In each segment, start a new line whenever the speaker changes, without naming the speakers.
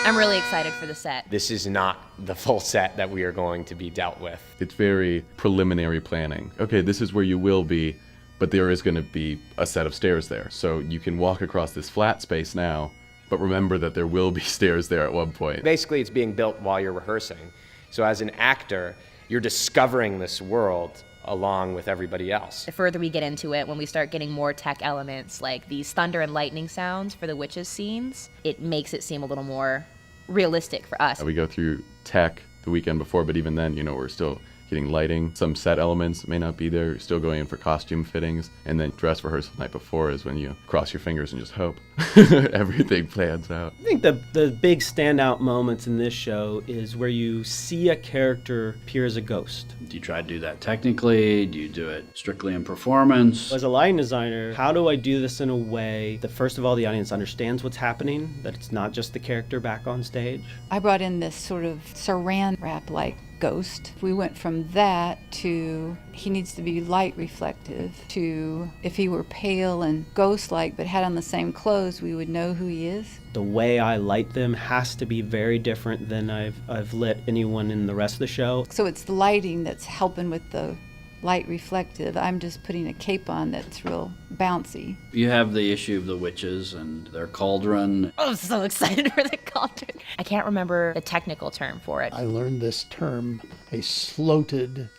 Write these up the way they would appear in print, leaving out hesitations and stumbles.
I'm really excited for the set.
This is not the full set that we are going to be dealt with.
It's very preliminary planning. Okay, this is where you will be, but there is going to be a set of stairs there. So you can walk across this flat space now, but remember that there will be stairs there at one point.
Basically, it's being built while you're rehearsing. So as an actor, you're discovering this world along with everybody else.
The further we get into it, when we start getting more tech elements like these thunder and lightning sounds for the witches scenes, it makes it seem a little more realistic for us.
We go through tech the weekend before, but even then, we're still getting lighting. Some set elements may not be there. You're still going in for costume fittings. And then dress rehearsal the night before is when you cross your fingers and just hope everything plans out.
I think the big standout moments in this show is where you see a character appear as a ghost.
Do you try to do that technically? Do you do it strictly in performance?
As a lighting designer, how do I do this in a way that, first of all, the audience understands what's happening, that it's not just the character back on stage?
I brought in this sort of saran wrap-like ghost. We went from that to he needs to be light reflective to if he were pale and ghost-like but had on the same clothes, we would know who he is.
The way I light them has to be very different than I've lit anyone in the rest of the show.
So it's the lighting that's helping with the light reflective. I'm just putting a cape on that's real bouncy.
You have the issue of the witches and their cauldron.
Oh, I'm so excited for the cauldron. I can't remember the technical term for it.
I learned this term, a sloted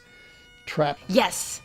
trap.
Yes,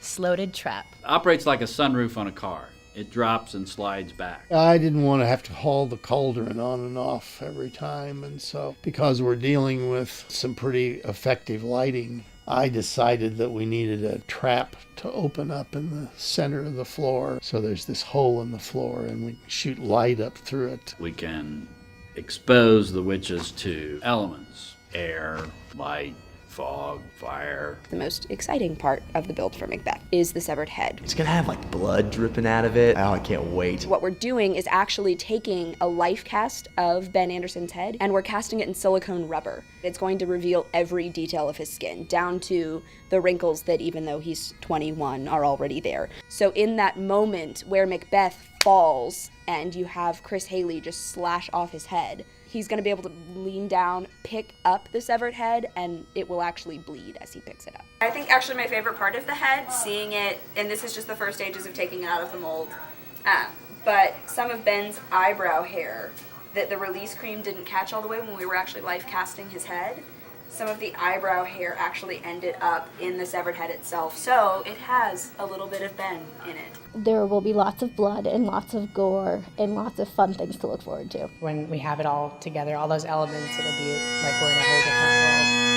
sloted trap.
Operates like a sunroof on a car. It drops and slides back.
I didn't want to have to haul the cauldron on and off every time, and so because we're dealing with some pretty effective lighting, I decided that we needed a trap to open up in the center of the floor. So there's this hole in the floor and we shoot light up through it.
We can expose the witches to elements: air, light, fog, fire.
The most exciting part of the build for Macbeth is the severed head.
It's gonna have like blood dripping out of it. Oh, I can't wait.
What we're doing is actually taking a life cast of Ben Anderson's head and we're casting it in silicone rubber. It's going to reveal every detail of his skin, down to the wrinkles that, even though he's 21, are already there. So in that moment where Macbeth falls and you have Chris Haley just slash off his head, he's going to be able to lean down, pick up the severed head, and it will actually bleed as he picks it up. I think actually my favorite part of the head, seeing it, and this is just the first stages of taking it out of the mold, but some of Ben's eyebrow hair that the release cream didn't catch all the way when we were actually life casting his head, some of the eyebrow hair actually ended up in the severed head itself, so it has a little bit of Ben in it.
There will be lots of blood and lots of gore and lots of fun things to look forward to.
When we have it all together, all those elements, it'll be like we're in a whole different world.